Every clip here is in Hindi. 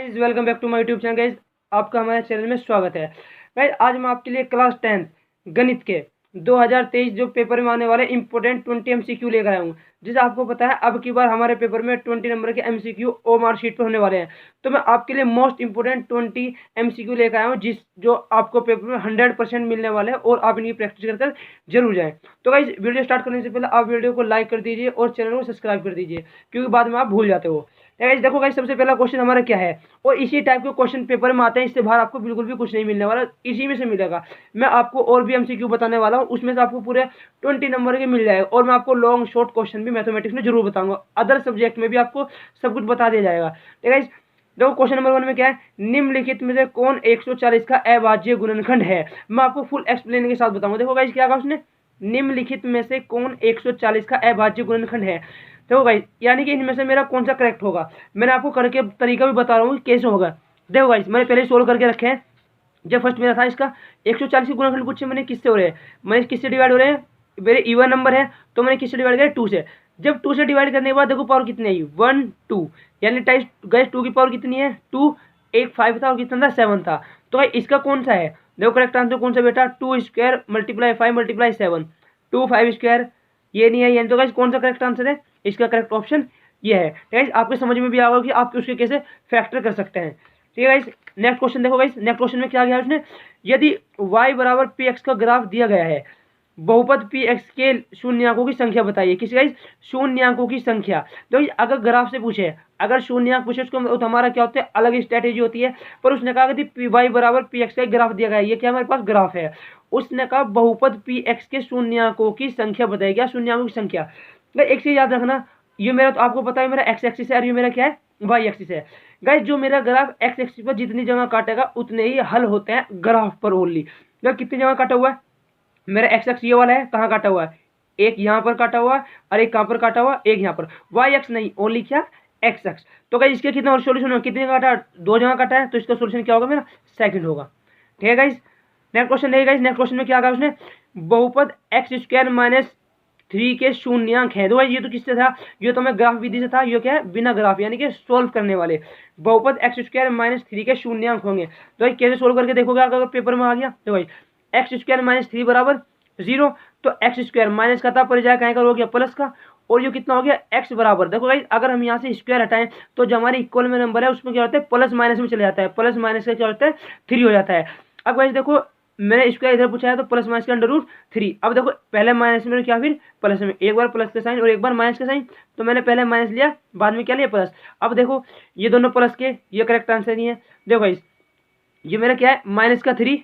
Guys welcome back to my YouTube channel guys. आपका हमारे चैनल में स्वागत है। गाइस आज हम आपके लिए क्लास 10 गणित के 2023 जो पेपर में आने वाले इंपॉर्टेंट 20 एमसीक्यू लेकर आया हूँ। जैसे आपको पता है अब की बार हमारे पेपर में 20 नंबर के एमसीक्यू ओएमआर शीट पर होने वाले हैं, तो मैं आपके लिए मोस्ट इंपोर्टेंट 20 एमसीक्यू लेकर आया हूँ जो आपको पेपर में 100% मिलने वाले हैं और आप इनकी प्रैक्टिस कर जरूर जाएं। तो गाइस वीडियो स्टार्ट करने से पहले आप वीडियो को लाइक कर दीजिए और चैनल को सब्सक्राइब कर दीजिए, क्योंकि बाद में आप भूल जाते हो। गाइस देखो गाइस, सबसे पहला क्वेश्चन हमारा क्या है, और इसी टाइप के क्वेश्चन पेपर में आते हैं, इससे बाहर आपको बिल्कुल भी कुछ नहीं मिलने वाला, इसी में से मिलेगा। मैं आपको और भी एमसीक्यू बताने वाला हूँ, उसमें से आपको पूरे 20 नंबर के मिल जाएगा, और मैं आपको लॉन्ग शॉर्ट क्वेश्चन भी मैथमेटिक्स में जरूर बताऊंगा। अदर सब्जेक्ट में भी आपको सब कुछ बता दिया जाएगा। गाइस देखो क्वेश्चन नंबर 1 में क्या है, निम्नलिखित में से कौन 140 का अभाज्य गुणनखंड है। मैं आपको फुल एक्सप्लेन के साथ बताऊंगा। देखो गाइस क्या कहा उसने, निम्नलिखित में से कौन 140 का अभाज्य गुणनखंड है। देखो गाइस यानी कि इनमें से मेरा कौन सा करेक्ट होगा, मैंने आपको करके तरीका भी बता रहा हूँ कि कैसे होगा। देखो गाइस मैंने पहले सोल्व करके रखे हैं। जब फर्स्ट मेरा था इसका 140 के गुणनखंड पूछे, मैंने किससे हो रहे हैं, मैंने किससे डिवाइड हो रहे हैं, मेरे इवन नंबर है तो मैंने किससे डिवाइड किया, 2 से। जब 2 से डिवाइड करने के बाद देखो पावर कितनी आई, 1 2, यानी टाइप गाइस 2 की पावर कितनी है 2, एक 5 था और कितना था 7 था। तो गाइस इसका कौन सा है, देखो करेक्ट आंसर कौन सा बेटा, 2 स्क्वायर मल्टीप्लाई 5 मल्टीप्लाई 7, 2 5 स्क्वायर, ये नहीं है। यानी तो गाइस कौन सा करेक्ट आंसर है, इसका करेक्ट ऑप्शन ये है। गाइस आपके समझ में भी आ गया कि आप उसके कैसे फैक्टर कर सकते हैं। ठीक है गाइस, नेक्स्ट क्वेश्चन देखो गाइस, नेक्स्ट क्वेश्चन में क्या गया उसने, यदि y बराबर px का ग्राफ दिया गया है, बहुपद px के शून्यकों की संख्या बताइए। किसी गाइस शून्यकों की संख्या। तो अगर ग्राफ से पूछे, अगर शून्यक पूछे उसको तो हमारा क्या होता है, अलग स्ट्रेटेजी होती है। पर उसने कहा कि y बराबर px का ग्राफ दिया गया है, ये क्या हमारे पास ग्राफ है। उसने कहा बहुपद px के शून्यकों की संख्या बताइए, क्या शून्यकों की संख्या। एक चीज याद रखना, ये मेरा तो आपको पता है मेरा एक्स एक्सिस है और ये मेरा क्या है वाई एक्सिस है। गाइस जो मेरा ग्राफ एक्स एक्सिस पर जितनी जगह काटेगा उतने ही हल होते हैं ग्राफ पर ओनली। कितनी जगह काटा हुआ है, मेरा एक्स एक्स ये वाला है, कहाँ काटा हुआ है, एक यहाँ पर काटा हुआ है और एक कहाँ पर काटा हुआ, एक यहाँ पर। वाई एक्स नहीं, ओनली क्या एक्स एक्स। तो गाइस इसके कितना सोल्यूशन होगा, कितनी जगह काटा, 2 जगह काटा है, तो इसका सोल्यूशन क्या होगा, मेरा सेकंड होगा। ठीक है गाइस, नेक्स्ट क्वेश्चन देखिए गाइस, नेक्स्ट क्वेश्चन में क्या कहा उसने, बहुपद एक्स स्क्वायर माइनस 3 के शून्यंक है। तो ये तो किससे था, ये तो मैं ग्राफ विधि से था, ये क्या है बिना ग्राफ यानी कि सोल्व करने वाले। बहुपद एक्स स्क्वायर माइनस 3 के शून्यंक होंगे। तो भाई कैसे सोल्व करके देखोगे अगर पेपर में आ गया। तो भाई एक्स स्क्वायर माइनस 3 बराबर 0, तो एक्स स्क्वायर माइनस का था पर जाए कहीं का हो गया प्लस का, और ये कितना हो गया एक्स बराबर। देखो भाई अगर हम यहाँ से स्क्वायर हटाएं तो जो हमारे इक्वल में नंबर है उसमें क्या होता है, प्लस माइनस में चले जाता है, प्लस माइनस का क्या होता है 3 हो जाता है। अब भाई देखो मैंने स्क्वायर इधर पूछा है तो प्लस माइनस का अंडर रूट 3। अब देखो पहले माइनस में क्या फिर प्लस में, एक बार प्लस का साइन और एक बार माइनस का साइन, तो मैंने पहले माइनस लिया बाद में क्या लिया प्लस। अब देखो ये दोनों प्लस के, ये करेक्ट आंसर नहीं है। देखो भाई ये मेरा क्या है माइनस का 3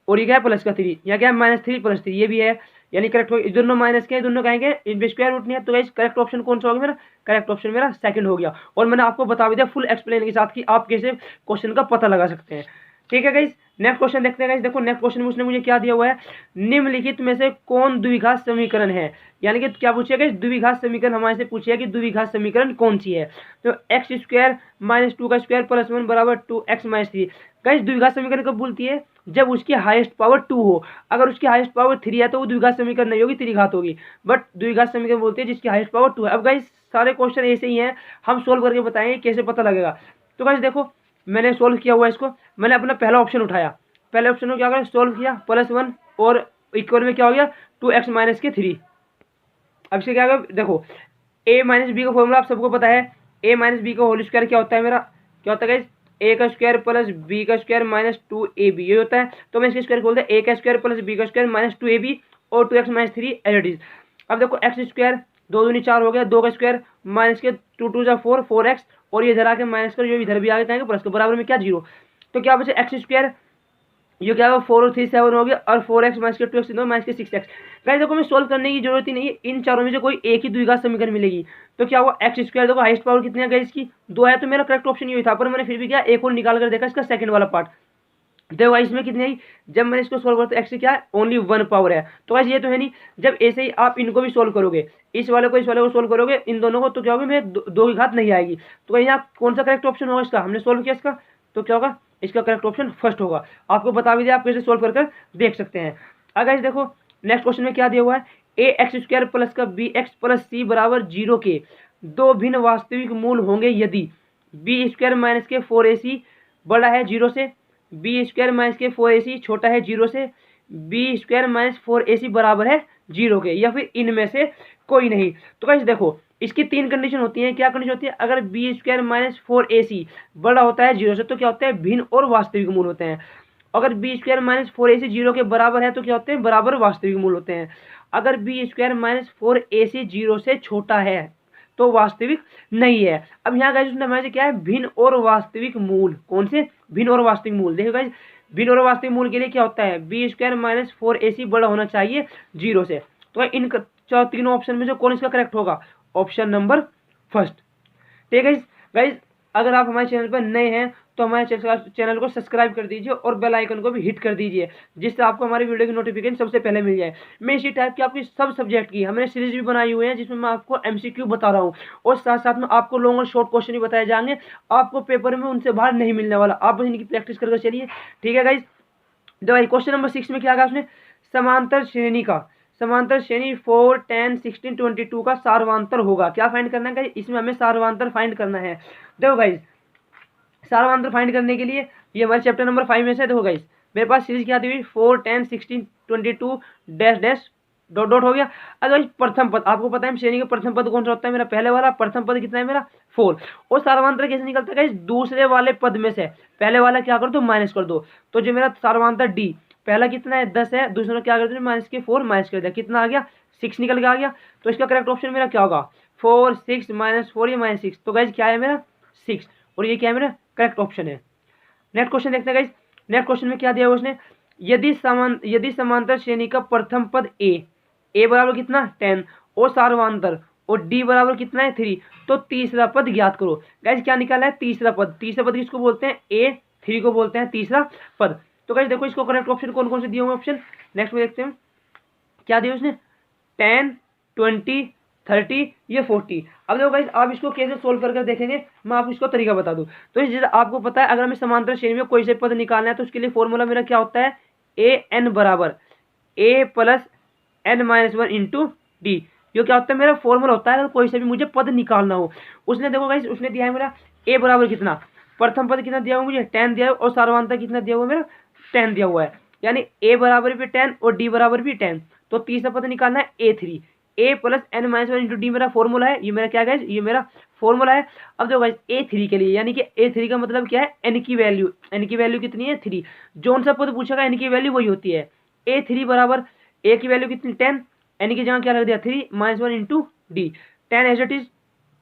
और ये क्या है प्लस का 3, या क्या है -3 + 3, ये भी है यानी करेक्ट हो। दोनों माइनस के दोनों कहेंगे इनमें स्क्वायर रूट नहीं है, तो गाइस करेक्ट ऑप्शन कौन सा होगा, मेरा करेक्ट ऑप्शन मेरा सेकंड हो गया। और मैंने आपको बता भी दिया फुल एक्सप्लेन के साथ कि आप कैसे क्वेश्चन का पता लगा सकते हैं। ठीक है गाइस, नेक्स्ट क्वेश्चन देखते हैं गाइस। देखो नेक्स्ट क्वेश्चन में उसने मुझे क्या दिया हुआ है, निम्नलिखित में से कौन द्विघात समीकरण है। यानी कि क्या पूछेगा गाइस, द्विघात समीकरण हमारे से पूछेगा कि द्विघात समीकरण कौन सी है। तो एक्स स्क्वायर माइनस 2 का स्क्वायर प्लस 1 बराबर 2x माइनस 3। गाइस द्विघात समीकरण कब बोलती है, जब उसकी हाईएस्ट पावर 2 हो। अगर उसकी हाईएस्ट पावर 3 है तो वो द्विघात समीकरण नहीं होगी, त्रिघात होगी। बट द्विघात समीकरण बोलते हैं जिसकी हाईएस्ट पावर 2 है। अब गाइस सारे क्वेश्चन ऐसे ही हैं, हम सोल्व करके बताएंगे कैसे पता लगेगा। तो गाइस देखो मैंने सोल्व किया हुआ इसको, मैंने अपना पहला ऑप्शन उठाया, पहले ऑप्शन को क्या करें सोल्व किया, +1 और इक्वल में क्या हो गया 2x माइनस के 3। अब इसके क्या होगा, देखो a माइनस बी का फॉर्मूला आप सबको पता है, a माइनस बी का होल स्क्वायर क्या होता है, मेरा क्या होता है गाइस a का स्क्वायर प्लस b का स्क्वायर माइनस 2ab, ये होता है। तो मैं इसके स्क्वायर बोलते हैं a का स्क्वायर प्लस b का स्क्वायर माइनस 2ab और 2x minus 3 as it is. अब देखो एक्स स्क्वायर 2 दूनी 4 हो गया, 2 का स्क्वायर माइनस के 2 2 जा 4 4x, और ये इधर आके माइनस कर, जो इधर भी आगे कहेंगे प्लस के बराबर में क्या 0। तो क्या बचे एक्स स्क्वायर, ये क्या होगा 4 और 3 7 हो गया, और 4x माइनस के 2x माइनस के 6x। गाइस देखो मैं सोल्व करने की जरूरत ही नहीं है, इन चारों में से कोई एक ही द्विघात समीकरण मिलेगी। तो क्या हुआ एक्स स्क्वायर, देखो हाईएस्ट पावर कितनी है गाइस की 2 है, तो मेरा करेक्ट ऑप्शन ये था। पर मैंने फिर भी क्या एक और निकाल कर देखा इसका सेकंड वाला पार्ट। देखो इसमें कितनी आई, जब मैंने इसको सोल्व किया तो एक्स क्या है ओनली 1 पावर है। तो गाइस ये तो है नहीं, जब ऐसे ही आप इनको भी सोल्व करोगे, इस वाले को इस वाले को सोल्व करोगे इन दोनों को, तो क्या होगा मेरे 2 की घात नहीं आएगी। तो यहाँ कौन सा करेक्ट ऑप्शन होगा इसका, हमने सोल्व किया इसका, तो क्या होगा इसका करेक्ट ऑप्शन फर्स्ट होगा। आपको बता भी दिया, आप कैसे सोल्व कर देख सकते हैं। अगर देखो नेक्स्ट क्वेश्चन में क्या दिया हुआ है, ए एक्स स्क्वायर प्लस का बी एक्स प्लस सी बराबर 0 के 2 भिन्न वास्तविक मूल होंगे यदि बी स्क्वायर माइनस के 4ac बड़ा है 0 से, बी स्क्वायर माइनस के 4ac छोटा है 0 से, बी स्क्वायर माइनस 4ac बराबर है 0 के, या फिर इनमें से कोई नहीं। तो गाइस देखो इसकी तीन कंडीशन होती हैं। क्या कंडीशन होती है? अगर बी स्क्वायर माइनस 4ac बड़ा होता है 0 से तो क्या होता है? भिन्न और वास्तविक मूल होते हैं। अगर बी स्क्वायर माइनस 4ac 0 के बराबर है तो क्या होते हैं? बराबर वास्तविक मूल होते हैं। अगर बी स्क्वायर माइनस 4ac 0 से छोटा है तो वास्तविक नहीं है। अब यहाँ गाइस उसने हमारे क्या है? भिन्न और वास्तविक मूल। कौन से? भिन्न और वास्तविक मूल। देखो गाइस भिन्न और वास्तविक मूल के लिए क्या होता है? बी स्क्वायर माइनस 4ac बड़ा होना चाहिए 0 से। तो इन तीनों ऑप्शन में से कौन इसका करेक्ट होगा? Option number first. ठीक है गाइस, अगर आप हमारे चैनल पर नए हैं तो हमारे चैनल को सब्सक्राइब कर दीजिए और बेल आइकन को भी हिट कर दीजिए, जिससे आपको हमारी वीडियो की नोटिफिकेशन सबसे पहले मिल जाए। मैं इसी टाइप की आपकी सब सब्जेक्ट की हमने सीरीज भी बनाई हुई है, जिसमें मैं आपको एमसीक्यू बता रहा हूँ और साथ साथ में आपको लॉन्ग और शॉर्ट क्वेश्चन भी बताए जाएंगे। आपको पेपर में उनसे बाहर नहीं मिलने वाला, आप बस इनकी प्रैक्टिस करके चलिए। ठीक है गाइज, देखो क्वेश्चन नंबर 6 में क्या कहा उसने? समांतर श्रेणी 4, 10, 16, 22 का सार्वंतर होगा। क्या फाइंड करना है? इसमें हमें सार्वंतर फाइंड करना है। देखो गाइज सार्वंतर फाइंड करने के लिए ये हमारे चैप्टर नंबर 5 में से। देखो गाइज मेरे पास सीरीज क्या दी हुई? 4, 10, 16, 22 डैश डैश डॉट डॉट हो गया। अगर प्रथम पद आपको पता है श्रेणी का प्रथम पद कौन सा होता है? मेरा पहले वाला। प्रथम पद कितना है मेरा? 4। और सार्वंतर कैसे निकलता है? दूसरे वाले पद में से पहले वाला क्या कर दो? माइनस कर दो। तो जो मेरा सार्वंतर डी पहला कितना है? 10 है, दूसरा क्या कर दो? माइनस के 4 माइनस कर दिया, कितना आ गया? 6 निकल के आ गया। तो इसका करेक्ट ऑप्शन मेरा क्या होगा? 4, 6 माइनस 4 या माइनस 6। तो गाइज क्या है मेरा? 6, और ये क्या है मेरा? करेक्ट ऑप्शन है। नेक्स्ट क्वेश्चन देखते हैं गाइज। नेक्स्ट क्वेश्चन में क्या दिया हुआ उसने? यदि समांतर श्रेणी का प्रथम पद ए बराबर कितना? 10 और सार्वंतर और डी बराबर कितना है? 3, तो तीसरा पद ज्ञात करो। गाइज क्या निकाला है? तीसरा पद। तीसरा पद किसको बोलते हैं? A3 को बोलते हैं तीसरा पद। तो गाइज देखो इसको करेक्ट ऑप्शन कौन कौन से दिए हुए ऑप्शन नेक्स्ट में देखते हैं क्या दिया उसने? 10, 20, 30, ये 40। अब देखो गाइस आप इसको कैसे सोल्व करके देखेंगे, मैं आपको इसको तरीका बता दूं। तो जैसे आपको पता है अगर हमें समांतर श्रेणी में कोई से पद निकालना है तो उसके लिए फॉर्मूला मेरा क्या होता है? an बराबर a plus n minus 1 into D. ये क्या होता है? मेरा फॉर्मूला होता है अगर कोई से भी मुझे पद निकालना हो। उसने देखो गाइस उसने दिया है मेरा a बराबर कितना? प्रथम पद कितना दिया हुआ मुझे? 10 दिया है, और सार्वंतर कितना दिया हुआ? मेरा 10 दिया हुआ है, यानी a बराबर भी 10 और d बराबर भी 10। तो तीसरा पद निकालना है a3। a plus n minus 1 into D मेरा फॉर्मूला है। ये मेरा क्या गाइस? ये मेरा फॉर्मूला है। अब देखो गाइस a3 के लिए, यानी कि a3 का मतलब क्या है? n की वैल्यू कितनी है? 3। जोन सा पद पूछेगा n की वैल्यू वही होती है। a3 बराबर a की वैल्यू कितनी? 10, n की जगह क्या रख दिया? 3 minus 1 into D. 10 as it is,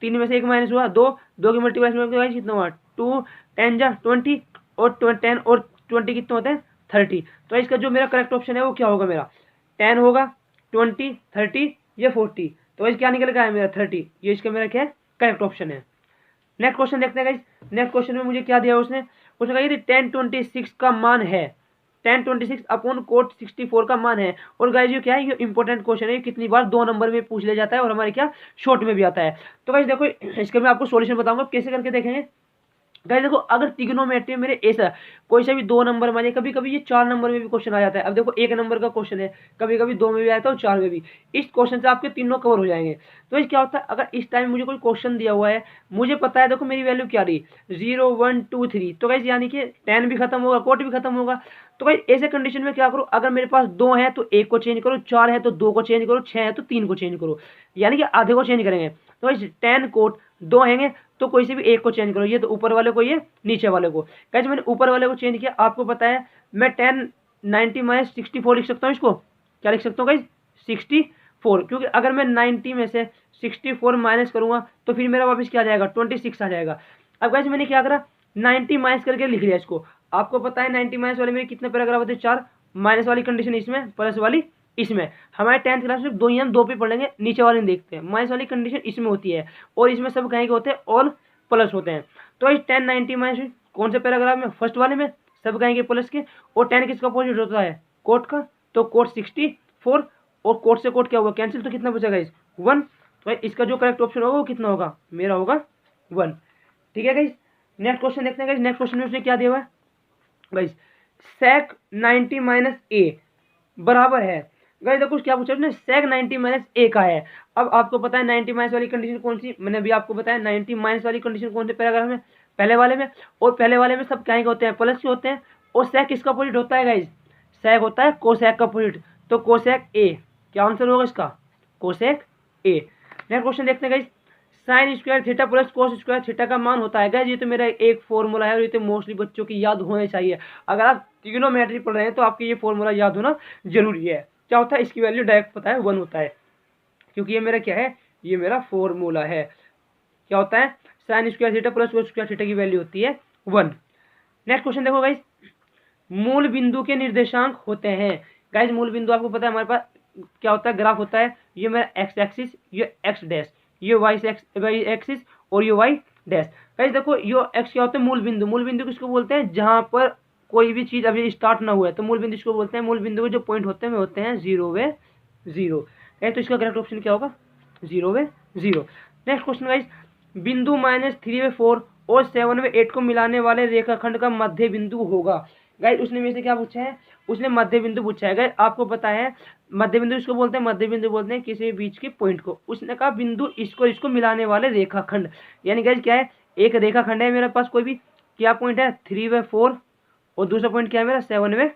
3 में से 1 माइनस हुआ 2, 2 की मल्टीप्लाई में कितना हुआ? 2, 10 जा 20, और 10 और 20 कितने होते हैं? 30। तो इसका जो मेरा करेक्ट ऑप्शन है वो क्या होगा? मेरा 10 होगा, 20, 30 या 40। तो इस क्या निकल गया है? मेरा 30। ये इसका मेरा क्या है? करेक्ट ऑप्शन है। नेक्स्ट क्वेश्चन देखते हैं गाइस। नेक्स्ट क्वेश्चन में मुझे क्या दिया उसने कहा यदि 1026 का मान है, 1026 अपॉन कोट 64 का मान है। और गाइस ये क्या है? ये इंपॉर्टेंट क्वेश्चन है, ये कितनी बार 2 नंबर में पूछ लिया जाता है और हमारे क्या शॉर्ट में भी आता है। तो गाइस देखो इसका मैं आपको सॉल्यूशन बताऊंगा कैसे करके देखेंगे। गाइस देखो अगर ट्रिग्नोमेट्री मेरे ऐसा कोई सा भी 2 नंबर में, कभी कभी ये 4 नंबर में भी क्वेश्चन आ जाता है। अब देखो 1 नंबर का क्वेश्चन है, कभी कभी 2 में भी आता है और 4 में भी। इस क्वेश्चन से आपके तीनों कवर हो जाएंगे। तो इस क्या होता है? अगर इस टाइम मुझे कोई क्वेश्चन दिया हुआ है, मुझे पता है देखो मेरी वैल्यू क्या रही? 0, 1, 2, 3। तो गाइस यानी कि 10 भी खत्म होगा, कोट भी खत्म होगा। तो गाइस ऐसे कंडीशन में क्या करो? अगर मेरे पास 2 है तो 1 को चेंज करो, 4 है तो 2 को चेंज करो, 6 है तो 3 को चेंज करो, यानी कि आधे को चेंज करेंगे। तो गाइस 10 कोट 2 हैंगे तो कोई से भी 1 को चेंज करो, ये तो ऊपर वाले को, ये नीचे वाले को। गाइस मैंने ऊपर वाले को चेंज किया, आपको पता है मैं 10 90 माइनस 64 लिख सकता हूँ। इसको क्या लिख सकता हूँ गाइस? 64, क्योंकि अगर मैं 90 में से 64 माइनस करूंगा तो फिर मेरा वापस क्या आ जाएगा? 26 आ जाएगा। अब गाइस मैंने क्या करा? 90 माइनस करके लिख लिया इसको। आपको पता है 90 माइनस वाले में कितने पैराग्राफ होते हैं? 4। माइनस वाली कंडीशन इसमें, प्लस वाली इसमें। हमारे 10th क्लास में 2 ही हम 2 पे पढ़ लेंगे, नीचे वाले नहीं देखते हैं। माइनस वाली कंडीशन इसमें होती है और इसमें सब कहीं के होते हैं? ऑल प्लस होते हैं। तो इस 10 90 माइनस कौन से पैराग्राफ में? फर्स्ट वाले में सब कहेंगे प्लस के। और 10 किसका अपोजिट होता है? कोट का। तो कोट 64, और कोट से कोट क्या हुआ? कैंसिल। तो कितना बचेगा इस? 1। तो इसका जो करेक्ट ऑप्शन होगा वो कितना होगा? मेरा होगा 1। ठीक है गाइस, नेक्स्ट क्वेश्चन देखते हैं गाइस। नेक्स्ट क्वेश्चन में उसने क्या दिया हुआ है गाइस? sec 90 माइनस ए बराबर है। गाइस देखो क्या पूछा उसने? sec 90 माइनस ए का है। अब आपको पता है 90 माइनस वाली कंडीशन कौन सी? मैंने अभी आपको बताया 90 माइनस वाली कंडीशन कौन से पैराग्राफ में? पहले वाले में, और पहले वाले में सब क्या होते हैं, प्लस के होते हैं। और सेक किसका अपोजिट होता है गाइज, सेक होता है कोसेक का अपोजिट, तो कोसेक ए, क्या आंसर होगा इसका, कोसेक ए। नेक्स्ट क्वेश्चन देखते हैं guys, sine square theta plus cos square theta का मान होता है। गाइज ये तो मेरा एक फॉर्मूला है और ये तो मोस्टली बच्चों की याद होने चाहिए। अगर आप ट्रिग्नोमेट्री पढ़ रहे हैं तो आपकी ये फॉर्मूला याद होना जरूरी है। क्या होता है, इसकी वैल्यू डायरेक्ट पता है 1 होता है, क्योंकि ये मेरा क्या है, ये मेरा फॉर्मूला है। क्या होता है, sine square theta plus cos square theta की वैल्यू होती है 1। नेक्स्ट क्वेश्चन देखो गाइज, मूल बिंदु के निर्देशांक होते हैं। गाइज मूल बिंदु आपको पता है हमारे पास क्या होता है, ग्राफ होता है। ये मेरा एक्स एक्सिस, ये एक्स डैश, ये वाई एक्सिस और ये वाई डैश। गाइज देखो ये एक्स क्या होता है, मूल बिंदु। मूल बिंदु किसको बोलते हैं, जहां पर कोई भी चीज अभी स्टार्ट ना हुआ है, तो मूल बिंदु इसको बोलते हैं। मूल बिंदु के जो पॉइंट होते हैं वे होते हैं 0 वे 0। तो इसका करेक्ट ऑप्शन क्या होगा, 0 वे 0। नेक्स्ट क्वेश्चन गाइज, बिंदु -3 वे 4 और 7 वे 8 को मिलाने वाले रेखाखंड का मध्य बिंदु होगा। गाइज उसने मेरे से क्या पूछा है, उसने मध्य बिंदु पूछा है। गाइज आपको पता है मध्य बिंदु इसको बोलते हैं, मध्य बिंदु बोलते हैं किसी बीच के पॉइंट को। उसने कहा बिंदु इसको मिलाने वाले रेखाखंड, यानी गाइज क्या है, एक रेखाखंड है मेरे पास, कोई भी क्या पॉइंट है 3 वे 4 और दूसरा पॉइंट क्या है मेरा 7 वे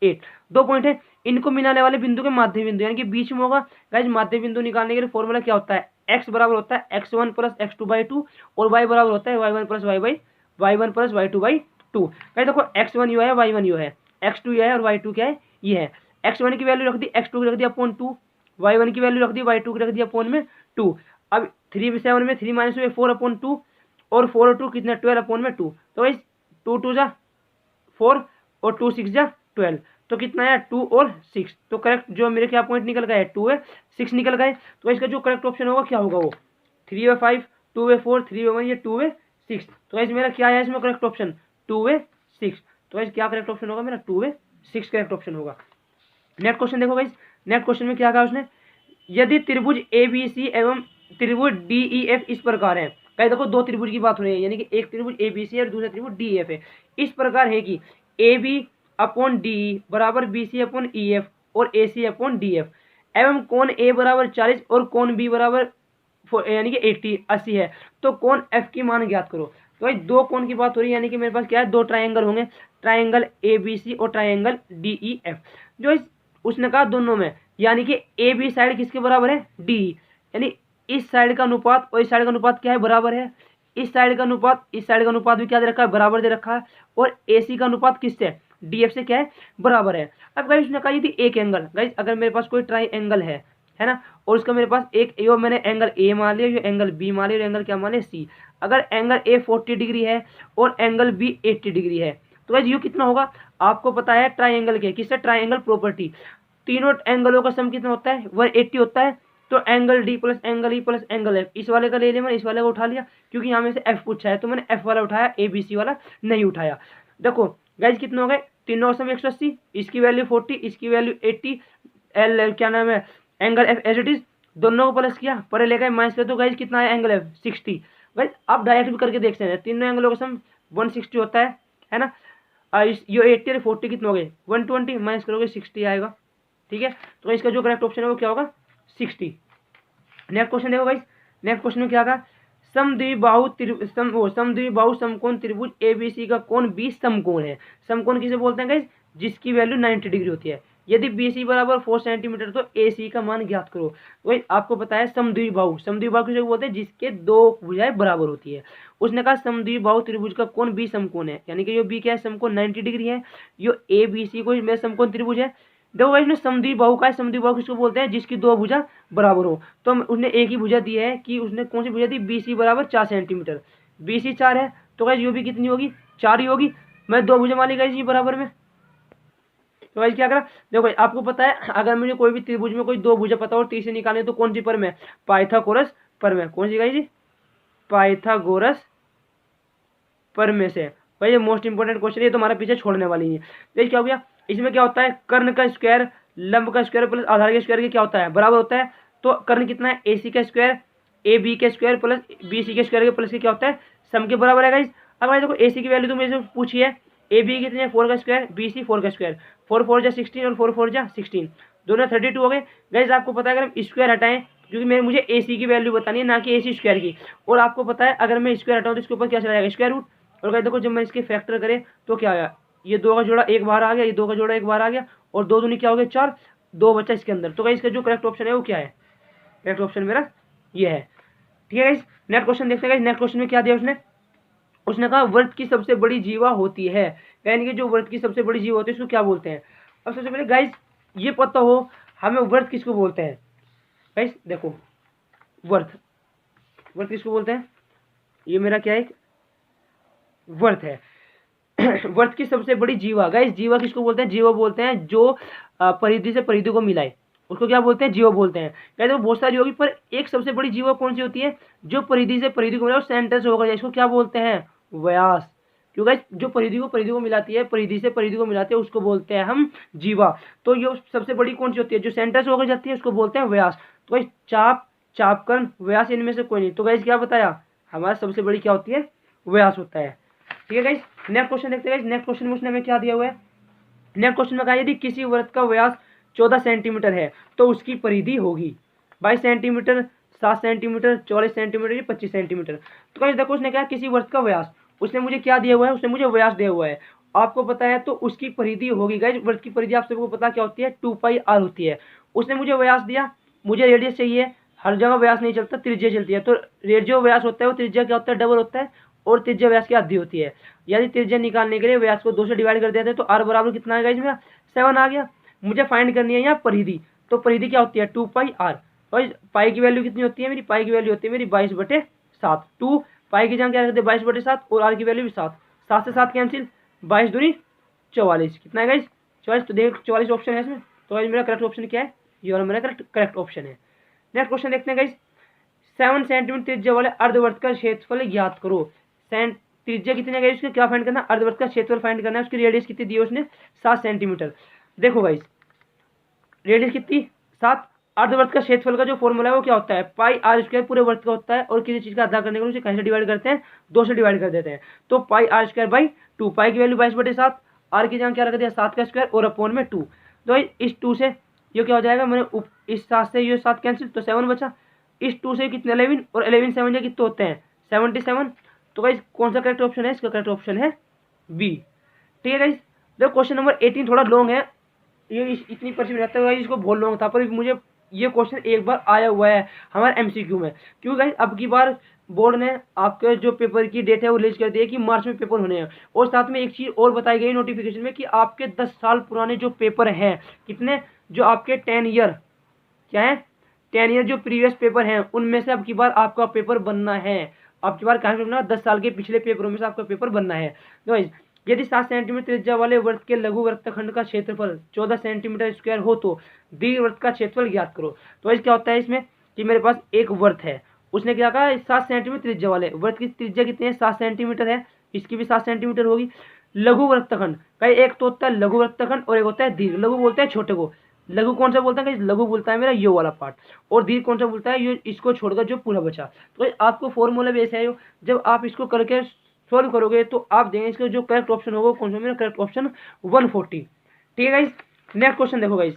8, 2 पॉइंट है। इनको मिलाने वाले बिंदु के मध्य बिंदु यानी कि बीच में होगा। गाइज मध्य बिंदु निकालने के लिए फॉर्मूला क्या होता है, x बराबर होता है x1 प्लस x2/2 और y बराबर होता है y1 प्लस y2/2। गाइज देखो x1 यो है, y1 यो है, x2 ये है और y2 क्या है, ये है। x1 की वैल्यू रख दी, x2 की रख दी अपॉन 2, y1 की वैल्यू रख दी, y2 की रख दी अपॉन में 2। अब 3 7 में 3 माइनस 4 अपॉन 2 और 4 और 2 कितना 12 अपॉन में 2। तो गाइज 2 2 जा 4 और 2 6 जा 12, तो कितना है 2 और 6। तो करेक्ट जो मेरे क्या पॉइंट निकल गए 2 वे 6 निकल गए। तो इसका जो करेक्ट ऑप्शन होगा क्या होगा, वो 3 वे 5 2 वे 4 3 वे 1 ये 2 वे 6। तो गाइस मेरा क्या है इसमें करेक्ट ऑप्शन 2 वे 6। तो गाइस क्या करेक्ट ऑप्शन होगा मेरा 2 वे 6 करेक्ट ऑप्शन होगा। नेक्स्ट क्वेश्चन देखो गाइस, नेक्स्ट क्वेश्चन में क्या कहा उसने, यदि त्रिभुज ABC एवं त्रिभुज DEF इस प्रकार है। गाइस देखो दो त्रिभुज की बात हो रही है, यानी कि एक त्रिभुज ABC और दूसरा त्रिभुज DEF है। इस प्रकार है कि AB अपॉन DE बराबर BC अपॉन EF और AC अपॉन DF एवं कोण A बराबर 40 और कोण B बराबर यानी कि 80 है, तो कोण F की मान ज्ञात करो। तो भाई दो कोण की बात हो रही है, यानी कि मेरे पास क्या है, दो ट्राइंगल होंगे, ट्राइंगल ABC और ट्राइंगल DEF। जो उसने कहा दोनों में, यानी कि AB साइड किसके बराबर है, DE, यानी इस साइड का अनुपात और इस साइड का अनुपात क्या है, बराबर है। इस साइड का अनुपात इस साइड का अनुपात भी क्या दे रखा है, बराबर दे रखा है। और AC का अनुपात किससे, DF से क्या है, बराबर है। अब गाइस उसने कहा यदि एक एंगल, गाइस अगर मेरे पास कोई ट्राइंगल है ना, और उसका मेरे पास एक यो मैंने एंगल A मान लिया, ये एंगल B मान लिया और एंगल क्या मान लिया C। अगर एंगल A 40 डिग्री है और एंगल B 80 डिग्री है, तो गाइस ये कितना होगा, आपको पता है ट्राइंगल के किससे, ट्राइंगल प्रॉपर्टी, तीनों एंगलों का सम कितना होता है 180 होता है। तो angle D plus angle E plus angle F, इस वाले का ले लिया मैंने, इस वाले का उठा लिया, क्योंकि यहाँ में से F पूछा है तो मैंने F वाला उठाया, ABC वाला नहीं उठाया। देखो गाइस कितने हो गए, तीनों का सम 180, इसकी वैल्यू 40, इसकी वैल्यू 80, एल क्या नाम है angle F as it is, दोनों को प्लस किया, परे लेकर माइनस कर, तो गाइस कितना है एंगल F 60। गाइस आप डायरेक्ट भी करके देख सकते हैं, तीनों एंगलों का सम 160 होता है ना। ये 80 और 40 कितने हो गए 120, माइनस करोगे 60 आएगा, ठीक है। तो इसका जो करेक्ट ऑप्शन है वो क्या होगा 60। नेक्स्ट क्वेश्चन देखो गाइस, नेक्स्ट क्वेश्चन में क्या कहा, समद्विबाहु समकोण त्रिभुज ABC का कोण 20 समकोण है। समकोण किसे बोलते हैं गाइस, जिसकी वैल्यू 90 डिग्री होती है। यदि BC बराबर 4 सेंटीमीटर तो AC का मान ज्ञात करो। वही आपको पता है समद्विबाहु, समद्विबाहु किसे बोलते हैं, जिसके दो भुजाएं बराबर होती है। उसने कहा समद्विबाहु त्रिभुज का कोण 20 समकोण है, यानी कि जो B क्या है समकोण 90 डिग्री है, जो ABC को मेरा समकोण त्रिभुज है। देखो भाई इसने समद्विबाहु का है, समद्विबाहु किसको बोलते हैं, जिसकी दो भुजा बराबर हो। तो उसने एक ही भुजा दी है कि उसने कौन सी भुजा दी, BC बराबर 4 सेंटीमीटर, BC 4 है तो गाइस ये भी कितनी होगी 4 ही होगी। मैं दो भुजा मानी गाइस ये बराबर में, तो गाइस क्या करा, देखो भाई आपको पता है अगर मुझे कोई भी त्रिभुज में कोई दो भुजा पता हो तीसरी निकालनी तो कौन सी पर में, पाइथागोरस पर में, कौन सी गाइस जी, पाइथागोरस पर में से। भाई ये मोस्ट इंपोर्टेंट क्वेश्चन है, ये तो हमारा पीछे छोड़ने वाली है। तो क्या हो गया, इसमें क्या होता है, कर्ण का स्क्वायर लंब का स्क्वायर प्लस आधार के स्क्वायर के क्या होता है, बराबर होता है। तो कर्ण कितना है, AC का स्क्वायर AB के स्क्वायर प्लस BC के स्क्वायर के प्लस के क्या होता है, सम के बराबर है गाइस। अब भाई देखो AC की वैल्यू तो मुझे पूछी है, AB कितनी है 4 का स्क्वायर, BC 4 का स्क्वायर, 4 4 जा 16 और 4 4 जा 16, दोनों 32 हो गए। गाइस आपको पता है अगर हम स्क्वायर हटाएं क्योंकि मुझे AC की वैल्यू बतानी है, ना कि AC स्क्वायर की। और आपको पता है अगर मैं स्क्वायर हटाऊँ तो इसके ऊपर क्या चला जाएगा, स्क्वायर रूट। और गाइस देखो जब मैं इसके फैक्टर करे तो क्या आया, ये 2 का जोड़ा एक बार आ गया, ये 2 का जोड़ा एक बार आ गया, और 2 दूनी क्या हो गया 4, 2 बचा इसके अंदर। तो गाइस इसका जो करेक्ट ऑप्शन है वो क्या है, करेक्ट ऑप्शन मेरा ये है। ठीक है गाइस, नेक्स्ट क्वेश्चन देखते हैं। नेक्स्ट क्वेश्चन में क्या दिया उसने कहा वर्त की सबसे बड़ी जीवा होती है, यानी कि जो वर्त की सबसे बड़ी जीवा होती है उसको क्या बोलते हैं। अब सबसे पहले गाइस ये पता हो हमें वर्त किसको बोलते हैं। गाइस देखो वर्त किसको बोलते हैं, ये मेरा क्या है वर्त है। वर्त की सबसे बड़ी जीवा, गाइस जीवा किसको बोलते हैं, जीवा बोलते हैं जो परिधि से परिधि को मिलाए, उसको क्या बोलते हैं, जीवा बोलते हैं। कहते हैं बहुत सारी होगी पर एक सबसे बड़ी जीवा कौन सी होती है, जो परिधि से परिधि को मिलाए और सेंटर से होकर जाए, इसको क्या बोलते हैं, व्यास। क्यों गाइस, जो परिधि को मिलाती है, परिधि से परिधि को मिलाती है, उसको बोलते हैं हम जीवा। तो ये सबसे बड़ी कौन सी होती है, जो सेंटर से होकर जाती है, उसको बोलते हैं व्यास। तो गाइस चाप, चापकर्ण, व्यास इनमें से कोई नहीं। तो गाइस क्या बताया, हमारा सबसे बड़ी क्या होती है, व्यास होता है। ठीक है गाइस, नेक्स्ट क्वेश्चन देखते हैं। नेक्स्ट क्वेश्चन में उसने हमें क्या दिया हुआ है, नेक्स्ट क्वेश्चन में कहा यदि किसी वृत्त का व्यास 14 सेंटीमीटर है तो उसकी परिधि होगी 22 सेंटीमीटर, 7 सेंटीमीटर, 44 सेंटीमीटर, 25 सेंटीमीटर। तो गाइस देखो उसने कहा किसी वृत्त का व्यास, उसने मुझे क्या दिया हुआ है, उसने मुझे व्यास दिया हुआ है, आपको पता है तो उसकी परिधि होगी। गाइस वृत्त की परिधि आप सबको पता क्या होती है, 2πr होती है। उसने मुझे व्यास दिया, मुझे रेडियस चाहिए, हर जगह व्यास नहीं चलता, त्रिज्या चलती है। तो रेडियो व्यास होता है वो त्रिज्या क्या होता है, डबल होता है, और त्रिज्या व्यास की आधी होती है। यदि त्रिज्या निकालने के लिए व्यास को 2 से डिवाइड कर देते हैं तो r बराबर कितना आएगा, इसमें 7 आ गया। मुझे फाइंड करनी है यहाँ परिधि, तो परिधि क्या होती है 2πr। और पाई की वैल्यू कितनी होती है मेरी, पाई की वैल्यू होती है मेरी 22/7। 2 पाई की जगह क्या रखते हैं 22/7, और r की वैल्यू भी 7, 7 से 7 कैंसिल, 22 दूनी 44, कितना है गाइस 44। तो देख 44 ऑप्शन है इसमें। तो गाइस मेरा करेक्ट ऑप्शन क्या है, ये वाला मेरा करेक्ट ऑप्शन है। नेक्स्ट क्वेश्चन देखते हैं गाइस, 7 सेंटीमीटर त्रिज्या वाले अर्धवृत्त का क्षेत्रफल ज्ञात करो। त्रिज्या कितनी है उसके, क्या फाइंड करना, अर्धवृत्त का क्षेत्रफल फाइंड करना है। उसकी रेडियस कितनी दी है उसने, 7 सेंटीमीटर। देखो गाइस रेडियस कितनी 7, अर्धवृत्त का क्षेत्रफल का जो फॉर्मूला है वो क्या होता है, πr² पूरे वर्त का होता है, और किसी चीज का आधा करने के लिए उसे कैसे डिवाइड करते हैं, 2 से डिवाइड कर देते हैं। तो πr²/2, पाई की वैल्यू 22/7, r की जगह क्या रख दिया 7 का स्क्वायर और अपॉन में 2। तो इस 2 से ये क्या हो जाएगा, मैंने इस 7 से ये 7 कैंसिल, तो 7 बचा। इस 2 से कितने 11, और 11 7 कितने होते हैं 77। तो गाइस कौन सा करेक्ट ऑप्शन है, इसका करेक्ट ऑप्शन है बी। ठीक है गाइस, देखो क्वेश्चन नंबर 18 थोड़ा लॉन्ग है, ये इतनी परसेंट रहता है इसको बहुत लॉन्ग था, पर मुझे ये क्वेश्चन एक बार आया हुआ है हमारे MCQ में। क्योंकि गाइस अब की बार बोर्ड ने आपके जो पेपर की डेट है वो रिलीज कर दी है कि मार्च में पेपर होने हैं। और साथ में एक चीज़ और बताई गई नोटिफिकेशन में कि आपके 10 साल पुराने जो पेपर हैं, कितने, जो आपके 10 ईयर क्या है 10 ईयर जो प्रीवियस पेपर हैं, उनमें से अब की बार आपका पेपर बनना है। अब की बार कहाँ बनना, 10 साल के पिछले पेपरों में से आपका पेपर बनना है। तो यदि 7 सेंटीमीटर त्रिज्या वाले वृत्त के लघु वृत्तखंड का क्षेत्रफल 14 सेंटीमीटर स्क्वायर हो तो दीर्घ वृत्त का क्षेत्रफल ज्ञात करो। तो इस क्या होता है इसमें कि मेरे पास एक वृत्त है, उसने क्या कहा 7 सेंटीमीटर त्रिज्या वाले वृत्त की त्रिज्या कितनी है 7 सेंटीमीटर है, इसकी भी 7 सेंटीमीटर होगी। लघु वृत्तखंड का एक तो होता है लघु वृत्तखंड और एक होता है दीर्घ। लघु बोलते हैं छोटे को, लघु कौन सा बोलता है, लघु बोलता है मेरा ये वाला पार्ट, और दीर्घ कौन सा बोलता है ये इसको छोड़कर जो पूरा बचा। तो आपको फॉर्मूला भी ऐसा है, जब आप इसको करके सॉल्व करोगे तो आप देंगे इसका जो करेक्ट ऑप्शन होगा कौन सा, मेरा करेक्ट ऑप्शन 140। ठीक है गाइस, नेक्स्ट क्वेश्चन देखो गाइस,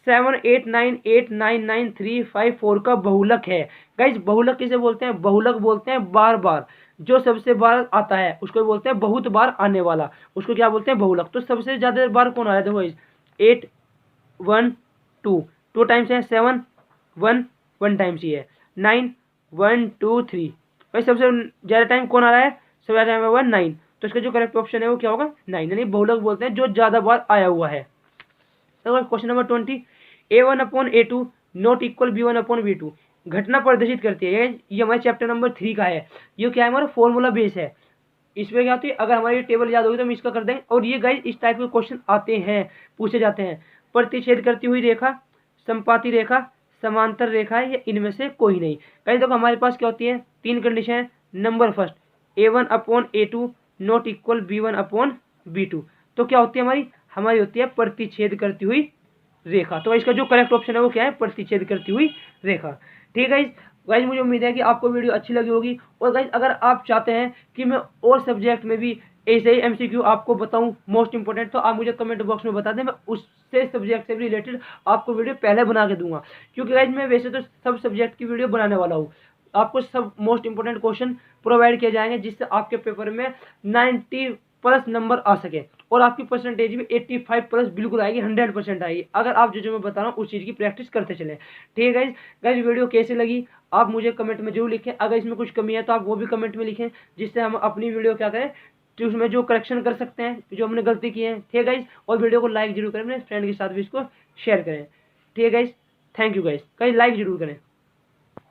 7 8 9 8 9 9 3 5 4 का बहुलक है। गाइस बहुलक किसे बोलते हैं, बहुलक बोलते हैं बार बार, जो सबसे बार आता है उसको बोलते हैं बहुत बार आने वाला, उसको क्या बोलते हैं बहुलक। तो सबसे ज्यादा बार कौन आ रहा है, देखो 8 1 2 2 टाइम्स है, 7 1 1 टाइम्स ही है, 9 1 2 3। भाई सबसे ज्यादा टाइम कौन आ रहा है, सबसे ज्यादा टाइम है 9। तो इसका जो करेक्ट ऑप्शन है वो क्या होगा 9, यानी बहुलक बोलते हैं जो ज्यादा बार आया हुआ है। तो question number 20, A1/A2 not equal B1/B2 घटना प्रदर्शित करती है। ये हमारे चैप्टर नंबर 3 का है, ये क्या है हमारा फॉर्मूला बेस है। इसमें क्या होती है, अगर हमारी टेबल याद होगी तो हम इसका कर देंगे। और ये गाइस इस टाइप के क्वेश्चन आते हैं, पूछे जाते हैं। प्रतिच्छेद करती हुई रेखा, संपाती रेखा, समांतर रेखा है, या इनमें से कोई नहीं। गाइस देखो हमारे पास क्या होती है 3 कंडीशन है। Number first, A1/A2 not equal B1/B2। तो क्या होती है हमारी होती है प्रतिच्छेद करती हुई रेखा। तो इसका जो करेक्ट ऑप्शन है वो क्या है, प्रतिच्छेद करती हुई रेखा। ठीक है गाइस, मुझे उम्मीद है कि आपको वीडियो अच्छी लगी होगी। और गाइस अगर आप चाहते हैं कि मैं और सब्जेक्ट में भी ऐसे ही MCQ आपको बताऊं मोस्ट इंपॉर्टेंट, तो आप मुझे कमेंट बॉक्स में बता दें, मैं उससे सब्जेक्ट से रिलेटेड आपको वीडियो पहले बना के दूंगा। क्योंकि गाइज मैं वैसे तो सब सब्जेक्ट की वीडियो बनाने वाला हूँ, आपको सब मोस्ट इंपॉर्टेंट क्वेश्चन प्रोवाइड किए जाएंगे जिससे आपके पेपर में 90+ नंबर आ सके और आपकी परसेंटेज भी 85+ बिल्कुल आएगी, 100% आएगी, अगर आप जो मैं बता रहा हूँ उस चीज़ की प्रैक्टिस करते चले। ठीक है गाइज, गाइज वीडियो कैसी लगी आप मुझे कमेंट में जरूर लिखें, अगर इसमें कुछ कमी है तो आप वो भी कमेंट में लिखें, जिससे हम अपनी वीडियो क्या करें तो उसमें जो करेक्शन कर सकते हैं जो हमने गलती की है। ठीक है गाइज, और वीडियो को लाइक जरूर करें, अपने फ्रेंड के साथ भी इसको शेयर करें। ठीक है guys, thank you guys, guys like जरूर करें।